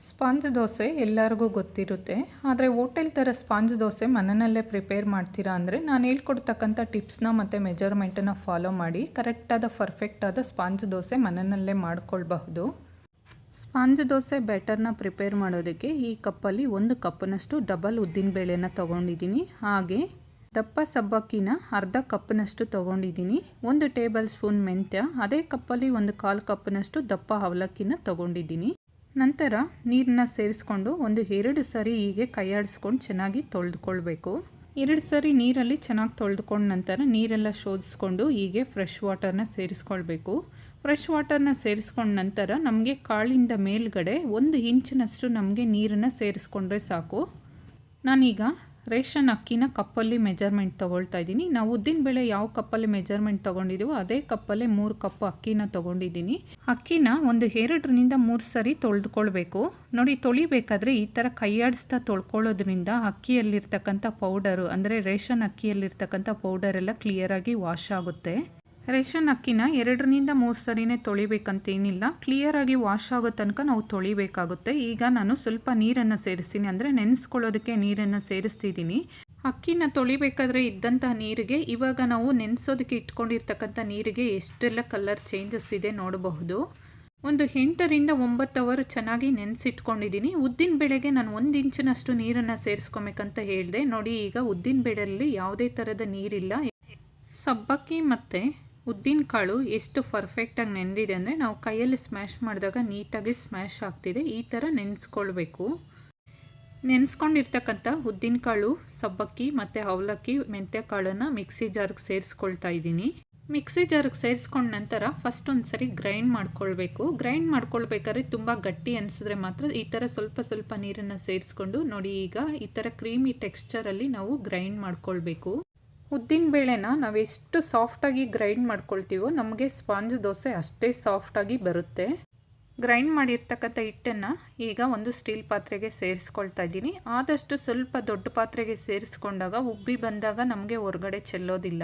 Sponge dosa ಎಲ್ಲರಿಗೂ ಗೊತ್ತಿರುತ್ತೆ. ಆದರೆ ಹೋಟೆಲ್ ಥರ ಸ್ಪಾಂಜ್ ದೋಸೆ ಮನೆಯಲ್ಲೇ ಪ್ರಿಪೇರ್ ಮಾಡ್ತೀರಾ ಅಂದರೆ ನಾನು ಹೇಳ್ಕೊಡ್ತಕ್ಕಂಥ ಟಿಪ್ಸ್ನ ಮತ್ತು ಮೆಜರ್ಮೆಂಟನ್ನು ಫಾಲೋ ಮಾಡಿ ಕರೆಕ್ಟಾದ ಪರ್ಫೆಕ್ಟಾದ ಸ್ಪಾಂಜ್ ದೋಸೆ ಮನೆಯಲ್ಲೇ ಮಾಡ್ಕೊಳ್ಬಹುದು. ಸ್ಪಾಂಜ್ ದೋಸೆ ಬ್ಯಾಟರ್ನ ಪ್ರಿಪೇರ್ ಮಾಡೋದಕ್ಕೆ ಈ ಕಪ್ಪಲ್ಲಿ 1 ಕಪ್ನಷ್ಟು ಡಬಲ್ ಉದ್ದಿನಬೇಳೆನ ತೊಗೊಂಡಿದ್ದೀನಿ. ಹಾಗೆ ದಪ್ಪ ಸಬ್ಬಕ್ಕಿನ ಅರ್ಧ ಕಪ್ನಷ್ಟು ತೊಗೊಂಡಿದ್ದೀನಿ. 1 ಟೇಬಲ್ ಸ್ಪೂನ್ ಮೆಂತ್ಯ, ಅದೇ ಕಪ್ಪಲ್ಲಿ 1/4 ಕಪ್ನಷ್ಟು ದಪ್ಪ ಅವಲಕ್ಕಿನ ತೊಗೊಂಡಿದ್ದೀನಿ. ನಂತರ ನೀರನ್ನ ಸೇರಿಸ್ಕೊಂಡು 1-2 ಸರಿ ಹೀಗೆ ಕೈಯಾಡಿಸ್ಕೊಂಡು ಚೆನ್ನಾಗಿ ತೊಳೆದುಕೊಳ್ಬೇಕು. 2 ಸರಿ ನೀರಲ್ಲಿ ಚೆನ್ನಾಗಿ ತೊಳೆದುಕೊಂಡ ನಂತರ ನೀರೆಲ್ಲ ಶೋಧಿಸ್ಕೊಂಡು ಹೀಗೆ ಫ್ರೆಶ್ ವಾಟರ್ನ ಸೇರಿಸ್ಕೊಳ್ಬೇಕು. ಫ್ರೆಶ್ ವಾಟರ್ನ ಸೇರಿಸ್ಕೊಂಡ ನಂತರ ನಮಗೆ ಕಾಳಿಂದ ಮೇಲ್ಗಡೆ 1 ಇಂಚಿನಷ್ಟು ನಮಗೆ ನೀರನ್ನು ಸೇರಿಸ್ಕೊಂಡ್ರೆ ಸಾಕು. ನಾನೀಗ ರೇಷನ್ ಅಕ್ಕಿನ ಕಪ್ಪಲ್ಲಿ ಮೆಜರ್ಮೆಂಟ್ ತೊಗೊಳ್ತಾ ಇದ್ದೀನಿ. ನಾವು ಉದ್ದಿನಬೇಳೆ ಯಾವ ಕಪ್ಪಲ್ಲಿ ಮೆಜರ್ಮೆಂಟ್ ತೊಗೊಂಡಿದ್ದೀವೋ ಅದೇ ಕಪ್ಪಲ್ಲಿ 3 ಕಪ್ ಅಕ್ಕಿನ ತೊಗೊಂಡಿದ್ದೀನಿ. ಅಕ್ಕಿನ 2-3 ಸರಿ ತೊಳೆದುಕೊಳ್ಬೇಕು. ನೋಡಿ, ತೊಳಿಬೇಕಾದ್ರೆ ಈ ಥರ ಕೈಯಾಡಿಸ್ತಾ ತೊಳ್ಕೊಳ್ಳೋದ್ರಿಂದ ಅಕ್ಕಿಯಲ್ಲಿರ್ತಕ್ಕಂಥ ಪೌಡರು ಅಂದರೆ ರೇಷನ್ ಅಕ್ಕಿಯಲ್ಲಿರ್ತಕ್ಕಂಥ ಪೌಡರೆಲ್ಲ ಕ್ಲಿಯರಾಗಿ ವಾಶ್ ಆಗುತ್ತೆ. ರೇಷನ್ ಅಕ್ಕಿನ 2-3 ಸರಿನೇ ತೊಳಿಬೇಕಂತೇನಿಲ್ಲ, ಕ್ಲಿಯರಾಗಿ ವಾಶ್ ಆಗೋ ತನಕ ನಾವು ತೊಳಿಬೇಕಾಗುತ್ತೆ. ಈಗ ನಾನು ಸ್ವಲ್ಪ ನೀರನ್ನು ಸೇರಿಸ್ತೀನಿ, ಅಂದರೆ ನೆನೆಸ್ಕೊಳ್ಳೋದಕ್ಕೆ ನೀರನ್ನು ಸೇರಿಸ್ತಿದ್ದೀನಿ. ಅಕ್ಕಿನ ತೊಳಿಬೇಕಾದ್ರೆ ಇದ್ದಂತಹ ನೀರಿಗೆ ಇವಾಗ ನಾವು ನೆನೆಸೋದಕ್ಕೆ ಇಟ್ಕೊಂಡಿರ್ತಕ್ಕಂಥ ನೀರಿಗೆ ಎಷ್ಟೆಲ್ಲ ಕಲರ್ ಚೇಂಜಸ್ ಇದೆ ನೋಡಬಹುದು. 8-9 ಅವರ್ ಚೆನ್ನಾಗಿ ನೆನೆಸಿಟ್ಕೊಂಡಿದ್ದೀನಿ. ಉದ್ದಿನಬೇಳೆಗೆ ನಾನು 1 ಇಂಚಿನಷ್ಟು ನೀರನ್ನು ಸೇರಿಸ್ಕೊಬೇಕಂತ ಹೇಳಿದೆ. ನೋಡಿ, ಈಗ ಉದ್ದಿನಬೇಳೆಯಲ್ಲಿ ಯಾವುದೇ ಥರದ ನೀರಿಲ್ಲ. ಸಬ್ಬಕ್ಕಿ ಮತ್ತು ಉದ್ದಿನಕಾಳು ಎಷ್ಟು ಪರ್ಫೆಕ್ಟಾಗಿ ನೆಂದಿದೆ ಅಂದರೆ ನಾವು ಕೈಯಲ್ಲಿ ಸ್ಮ್ಯಾಶ್ ಮಾಡಿದಾಗ ನೀಟಾಗಿ ಸ್ಮ್ಯಾಶ್ ಆಗ್ತಿದೆ. ಈ ಥರ ನೆನೆಸ್ಕೊಳ್ಬೇಕು. ನೆನೆಸ್ಕೊಂಡಿರ್ತಕ್ಕಂಥ ಉದ್ದಿನಕಾಳು, ಸಬ್ಬಕ್ಕಿ ಮತ್ತು ಅವಲಕ್ಕಿ, ಮೆಂತ್ಯ ಕಾಳನ್ನು ಮಿಕ್ಸಿ ಜಾರ್ಗೆ ಸೇರಿಸ್ಕೊಳ್ತಾ ಇದ್ದೀನಿ. ಮಿಕ್ಸಿ ಜಾರ್ಗೆ ಸೇರಿಸ್ಕೊಂಡ ನಂತರ ಫಸ್ಟ್ ಒಂದು ಸರಿ ಗ್ರೈಂಡ್ ಮಾಡ್ಕೊಳ್ಬೇಕು. ಗ್ರೈಂಡ್ ಮಾಡ್ಕೊಳ್ಬೇಕಾದ್ರೆ ತುಂಬ ಗಟ್ಟಿ ಅನಿಸಿದ್ರೆ ಮಾತ್ರ ಈ ಥರ ಸ್ವಲ್ಪ ನೀರನ್ನು ಸೇರಿಸ್ಕೊಂಡು ನೋಡಿ, ಈಗ ಈ ಥರ ಕ್ರೀಮಿ ಟೆಕ್ಸ್ಚರಲ್ಲಿ ನಾವು ಗ್ರೈಂಡ್ ಮಾಡ್ಕೊಳ್ಬೇಕು. ಉದ್ದಿನಬೇಳೆನ ನಾವು ಎಷ್ಟು ಸಾಫ್ಟಾಗಿ ಗ್ರೈಂಡ್ ಮಾಡ್ಕೊಳ್ತೀವೋ ನಮಗೆ ಸ್ಪಾಂಜ್ ದೋಸೆ ಅಷ್ಟೇ ಸಾಫ್ಟಾಗಿ ಬರುತ್ತೆ. ಗ್ರೈಂಡ್ ಮಾಡಿರ್ತಕ್ಕಂಥ ಹಿಟ್ಟನ್ನು ಈಗ ಒಂದು ಸ್ಟೀಲ್ ಪಾತ್ರೆಗೆ ಸೇರಿಸ್ಕೊಳ್ತಾ ಇದ್ದೀನಿ. ಆದಷ್ಟು ಸ್ವಲ್ಪ ದೊಡ್ಡ ಪಾತ್ರೆಗೆ ಸೇರಿಸ್ಕೊಂಡಾಗ ಉಬ್ಬಿ ಬಂದಾಗ ನಮಗೆ ಹೊರಗಡೆ ಚೆಲ್ಲೋದಿಲ್ಲ.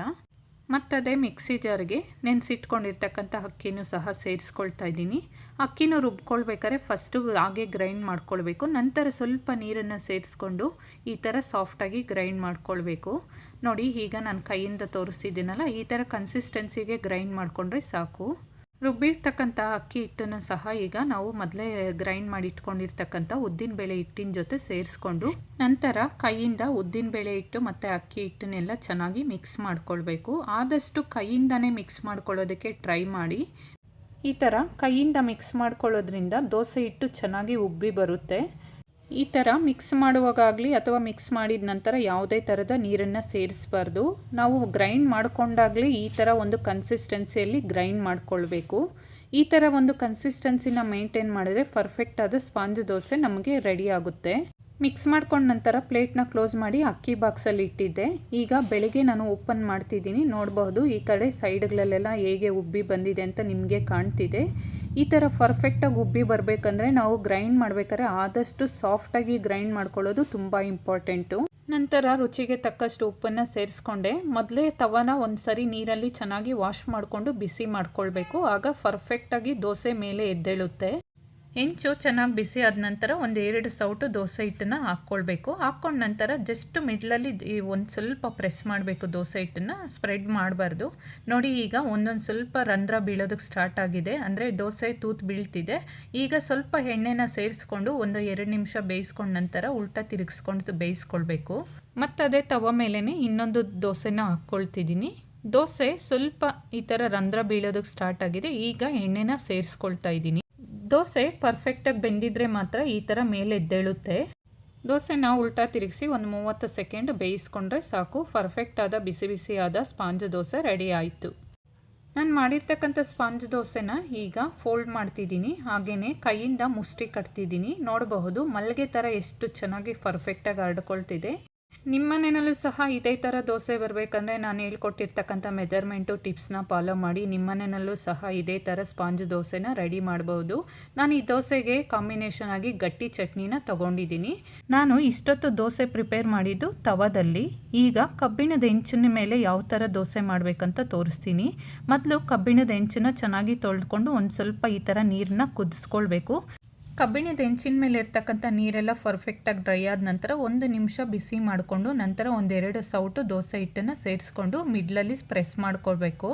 ಮತ್ತದೇ ಮಿಕ್ಸಿ ಜಾರ್ಗೆ ನೆನೆಸಿಟ್ಕೊಂಡಿರ್ತಕ್ಕಂಥ ಅಕ್ಕಿನೂ ಸಹ ಸೇರಿಸ್ಕೊಳ್ತಾ ಇದ್ದೀನಿ. ಅಕ್ಕಿನೂ ರುಬ್ಕೊಳ್ಬೇಕಾದ್ರೆ ಫಸ್ಟು ಹಾಗೆ ಗ್ರೈಂಡ್ ಮಾಡ್ಕೊಳ್ಬೇಕು. ನಂತರ ಸ್ವಲ್ಪ ನೀರನ್ನು ಸೇರಿಸ್ಕೊಂಡು ಈ ಥರ ಸಾಫ್ಟಾಗಿ ಗ್ರೈಂಡ್ ಮಾಡ್ಕೊಳ್ಬೇಕು. ನೋಡಿ, ಈಗ ನಾನು ಕೈಯಿಂದ ತೋರಿಸ್ತಿದ್ದೀನಲ್ಲ, ಈ ಥರ ಕನ್ಸಿಸ್ಟೆನ್ಸಿಗೆ ಗ್ರೈಂಡ್ ಮಾಡಿಕೊಂಡ್ರೆ ಸಾಕು. ರುಬ್ಬಿರ್ತಕ್ಕಂಥ ಅಕ್ಕಿ ಹಿಟ್ಟನ್ನು ಸಹ ಈಗ ನಾವು ಮೊದಲೇ ಗ್ರೈಂಡ್ ಮಾಡಿ ಇಟ್ಕೊಂಡಿರ್ತಕ್ಕಂಥ ಉದ್ದಿನಬೇಳೆ ಹಿಟ್ಟಿನ ಜೊತೆ ಸೇರಿಸ್ಕೊಂಡು ನಂತರ ಕೈಯಿಂದ ಉದ್ದಿನಬೇಳೆ ಹಿಟ್ಟು ಮತ್ತು ಅಕ್ಕಿ ಹಿಟ್ಟನ್ನೆಲ್ಲ ಚೆನ್ನಾಗಿ ಮಿಕ್ಸ್ ಮಾಡ್ಕೊಳ್ಬೇಕು. ಆದಷ್ಟು ಕೈಯಿಂದನೇ ಮಿಕ್ಸ್ ಮಾಡ್ಕೊಳ್ಳೋದಕ್ಕೆ ಟ್ರೈ ಮಾಡಿ. ಈ ಥರ ಕೈಯಿಂದ ಮಿಕ್ಸ್ ಮಾಡ್ಕೊಳ್ಳೋದ್ರಿಂದ ದೋಸೆ ಹಿಟ್ಟು ಚೆನ್ನಾಗಿ ಉಬ್ಬಿ ಬರುತ್ತೆ. ಈ ಥರ ಮಿಕ್ಸ್ ಮಾಡುವಾಗಲಿ ಅಥವಾ ಮಿಕ್ಸ್ ಮಾಡಿದ ನಂತರ ಯಾವುದೇ ಥರದ ನೀರನ್ನು ಸೇರಿಸಬಾರ್ದು. ನಾವು ಗ್ರೈಂಡ್ ಮಾಡಿಕೊಂಡಾಗಲೇ ಈ ಥರ ಒಂದು ಕನ್ಸಿಸ್ಟೆನ್ಸಿಯಲ್ಲಿ ಗ್ರೈಂಡ್ ಮಾಡಿಕೊಳ್ಬೇಕು. ಈ ಥರ ಒಂದು ಕನ್ಸಿಸ್ಟೆನ್ಸಿನ ಮೇಂಟೈನ್ ಮಾಡಿದ್ರೆ ಪರ್ಫೆಕ್ಟಾದ ಸ್ಪಾಂಜ್ ದೋಸೆ ನಮಗೆ ರೆಡಿ ಆಗುತ್ತೆ. ಮಿಕ್ಸ್ ಮಾಡ್ಕೊಂಡ ನಂತರ ಪ್ಲೇಟ್ನ ಕ್ಲೋಸ್ ಮಾಡಿ ಅಕ್ಕಿ ಬಾಕ್ಸಲ್ಲಿ ಇಟ್ಟಿದ್ದೆ. ಈಗ ಬೆಳಗ್ಗೆ ನಾನು ಓಪನ್ ಮಾಡ್ತಿದ್ದೀನಿ. ನೋಡಬಹುದು, ಈ ಕಡೆ ಸೈಡ್ಗಳಲ್ಲೆಲ್ಲ ಹೇಗೆ ಉಬ್ಬಿ ಬಂದಿದೆ ಅಂತ ನಿಮಗೆ ಕಾಣ್ತಿದೆ. ಈ ಥರ ಪರ್ಫೆಕ್ಟಾಗಿ ಉಬ್ಬಿ ಬರಬೇಕಂದ್ರೆ ನಾವು ಗ್ರೈಂಡ್ ಮಾಡಬೇಕಾದ್ರೆ ಆದಷ್ಟು ಸಾಫ್ಟಾಗಿ ಗ್ರೈಂಡ್ ಮಾಡ್ಕೊಳ್ಳೋದು ತುಂಬ ಇಂಪಾರ್ಟೆಂಟು. ನಂತರ ರುಚಿಗೆ ತಕ್ಕಷ್ಟು ಉಪ್ಪನ್ನು ಸೇರಿಸ್ಕೊಂಡೆ. ಮೊದಲೇ ತವಾನ ಒಂದು ಸರಿ ನೀರಲ್ಲಿ ಚೆನ್ನಾಗಿ ವಾಶ್ ಮಾಡಿಕೊಂಡು ಬಿಸಿ ಮಾಡ್ಕೊಳ್ಬೇಕು. ಆಗ ಪರ್ಫೆಕ್ಟಾಗಿ ದೋಸೆ ಮೇಲೆ ಎದ್ದೇಳುತ್ತೆ. ಹೆಂಚು ಚೆನ್ನಾಗಿ ಬಿಸಿ ಆದ ನಂತರ 1-2 ಸೌಟು ದೋಸೆ ಹಿಟ್ಟನ್ನು ಹಾಕ್ಕೊಳ್ಬೇಕು. ಹಾಕ್ಕೊಂಡ ನಂತರ ಜಸ್ಟ್ ಮಿಡ್ಲಲ್ಲಿ ಒಂದು ಸ್ವಲ್ಪ ಪ್ರೆಸ್ ಮಾಡಬೇಕು. ದೋಸೆ ಹಿಟ್ಟನ್ನು ಸ್ಪ್ರೆಡ್ ಮಾಡಬಾರ್ದು. ನೋಡಿ, ಈಗ ಒಂದೊಂದು ಸ್ವಲ್ಪ ರಂಧ್ರ ಬೀಳೋದಕ್ಕೆ ಸ್ಟಾರ್ಟ್ ಆಗಿದೆ, ಅಂದರೆ ದೋಸೆ ತೂತು ಬೀಳ್ತಿದೆ. ಈಗ ಸ್ವಲ್ಪ ಎಣ್ಣೆನ ಸೇರಿಸ್ಕೊಂಡು 1-2 ನಿಮಿಷ ಬೇಯಿಸ್ಕೊಂಡ ನಂತರ ಉಲ್ಟಾ ತಿರುಗಿಸ್ಕೊಂಡು ಬೇಯಿಸ್ಕೊಳ್ಬೇಕು. ಮತ್ತದೇ ತವ ಮೇಲೇ ಇನ್ನೊಂದು ದೋಸೆನ ಹಾಕ್ಕೊಳ್ತಿದ್ದೀನಿ. ದೋಸೆ ಸ್ವಲ್ಪ ಈ ಥರ ರಂಧ್ರ ಬೀಳೋದಕ್ಕೆ ಸ್ಟಾರ್ಟ್ ಆಗಿದೆ. ಈಗ ಎಣ್ಣೆನ ಸೇರಿಸ್ಕೊಳ್ತಾ ಇದ್ದೀನಿ. ದೋಸೆ ಪರ್ಫೆಕ್ಟಾಗಿ ಬೆಂದಿದ್ರೆ ಮಾತ್ರ ಈ ಥರ ಮೇಲೆ ಎದ್ದೇಳುತ್ತೆ. ದೋಸೆನ ಉಲ್ಟಾ ತಿರುಗಿಸಿ 30 ಸೆಕೆಂಡ್ ಬೇಯಿಸ್ಕೊಂಡ್ರೆ ಸಾಕು. ಪರ್ಫೆಕ್ಟಾದ ಬಿಸಿ ಬಿಸಿಯಾದ ಸ್ಪಾಂಜ್ ದೋಸೆ ರೆಡಿ ಆಯಿತು. ನಾನು ಮಾಡಿರ್ತಕ್ಕಂಥ ಸ್ಪಾಂಜ್ ದೋಸೆನ ಈಗ ಫೋಲ್ಡ್ ಮಾಡ್ತಿದ್ದೀನಿ. ಹಾಗೆಯೇ ಕೈಯಿಂದ ಮುಷ್ಟಿ ಕಟ್ತಿದ್ದೀನಿ. ನೋಡಬಹುದು, ಮಲ್ಲಿಗೆ ಥರ ಎಷ್ಟು ಚೆನ್ನಾಗಿ ಪರ್ಫೆಕ್ಟಾಗಿ ಹರಡ್ಕೊಳ್ತಿದೆ. ನಿಮ್ಮ ಮನೆಯಲ್ಲೂ ಸಹ ಇದೇ ಥರ ದೋಸೆ ಬರಬೇಕಂದ್ರೆ ನಾನು ಹೇಳ್ಕೊಟ್ಟಿರ್ತಕ್ಕಂಥ ಮೆಜರ್ಮೆಂಟು ಟಿಪ್ಸ್ನ ಫಾಲೋ ಮಾಡಿ ನಿಮ್ಮ ಮನೆಯಲ್ಲೂ ಸಹ ಇದೇ ಥರ ಸ್ಪಾಂಜ್ ದೋಸೆನ ರೆಡಿ ಮಾಡ್ಬೋದು. ನಾನು ಈ ದೋಸೆಗೆ ಕಾಂಬಿನೇಷನ್ ಆಗಿ ಗಟ್ಟಿ ಚಟ್ನಿನ ತೊಗೊಂಡಿದ್ದೀನಿ. ನಾನು ಇಷ್ಟೊತ್ತು ದೋಸೆ ಪ್ರಿಪೇರ್ ಮಾಡಿದ್ದು ತವದಲ್ಲಿ. ಈಗ ಕಬ್ಬಿಣದ ಹೆಂಚಿನ ಮೇಲೆ ಯಾವ ಥರ ದೋಸೆ ಮಾಡಬೇಕಂತ ತೋರಿಸ್ತೀನಿ. ಮೊದಲು ಕಬ್ಬಿಣದ ಹೆಂಚನ್ನ ಚೆನ್ನಾಗಿ ತೊಳೆದುಕೊಂಡು ಒಂದು ಸ್ವಲ್ಪ ಈ ಥರ ನೀರನ್ನ ಕುದಿಸ್ಕೊಳ್ಬೇಕು. ಕಬ್ಬಿಣದ ಹೆಂಚಿನ ಮೇಲೆ ಇರ್ತಕ್ಕಂಥ ನೀರೆಲ್ಲ ಪರ್ಫೆಕ್ಟಾಗಿ ಡ್ರೈ ಆದ ನಂತರ 1 ನಿಮಿಷ ಬಿಸಿ ಮಾಡಿಕೊಂಡು ನಂತರ ಒಂದೆರಡು ಸೌಟು ದೋಸೆ ಹಿಟ್ಟನ್ನು ಸೇರಿಸ್ಕೊಂಡು ಮಿಡ್ಲಲ್ಲಿ ಪ್ರೆಸ್ ಮಾಡ್ಕೊಳ್ಬೇಕು.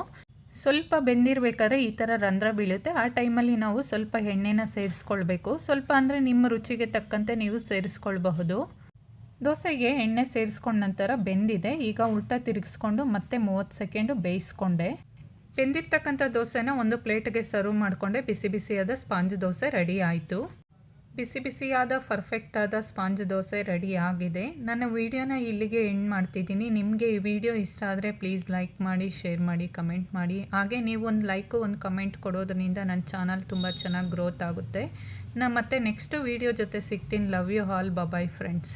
ಸ್ವಲ್ಪ ಬೆಂದಿರಬೇಕಾದ್ರೆ ಈ ಥರ ರಂಧ್ರ ಬೀಳುತ್ತೆ. ಆ ಟೈಮಲ್ಲಿ ನಾವು ಸ್ವಲ್ಪ ಎಣ್ಣೆನ ಸೇರಿಸ್ಕೊಳ್ಬೇಕು. ಸ್ವಲ್ಪ ಅಂದರೆ ನಿಮ್ಮ ರುಚಿಗೆ ತಕ್ಕಂತೆ ನೀವು ಸೇರಿಸ್ಕೊಳ್ಬಹುದು. ದೋಸೆಗೆ ಎಣ್ಣೆ ಸೇರಿಸ್ಕೊಂಡ ನಂತರ ಬೆಂದಿದೆ. ಈಗ ಉಲ್ಟಾ ತಿರುಗಿಸ್ಕೊಂಡು ಮತ್ತೆ 30 ಸೆಕೆಂಡು ಬೇಯಿಸ್ಕೊಂಡೆ. ಬೆಂದಿರ್ತಕ್ಕಂಥ ದೋಸೆನ ಒಂದು ಪ್ಲೇಟ್ಗೆ ಸರ್ವ್ ಮಾಡಿಕೊಂಡೆ. ಬಿಸಿ ಬಿಸಿಯಾದ ಸ್ಪಾಂಜ್ ದೋಸೆ ರೆಡಿ ಆಯಿತು. ಬಿಸಿ ಬಿಸಿಯಾದ ಪರ್ಫೆಕ್ಟಾದ ಸ್ಪಾಂಜ್ ದೋಸೆ ರೆಡಿ ಆಗಿದೆ. ನನ್ನ ವಿಡಿಯೋನ ಇಲ್ಲಿಗೆ ಎಂಡ್ ಮಾಡ್ತಿದ್ದೀನಿ. ನಿಮಗೆ ಈ ವಿಡಿಯೋ ಇಷ್ಟ ಆದರೆ ಪ್ಲೀಸ್ ಲೈಕ್ ಮಾಡಿ, ಶೇರ್ ಮಾಡಿ, ಕಮೆಂಟ್ ಮಾಡಿ. ಹಾಗೆ ನೀವು ಒಂದು ಲೈಕು ಒಂದು ಕಮೆಂಟ್ ಕೊಡೋದ್ರಿಂದ ನನ್ನ ಚಾನಲ್ ತುಂಬ ಚೆನ್ನಾಗಿ ಗ್ರೋತ್ ಆಗುತ್ತೆ. ನಾನು ಮತ್ತೆ ನೆಕ್ಸ್ಟ್ ವಿಡಿಯೋ ಜೊತೆ ಸಿಗ್ತೀನಿ. Love you all. Bye friends.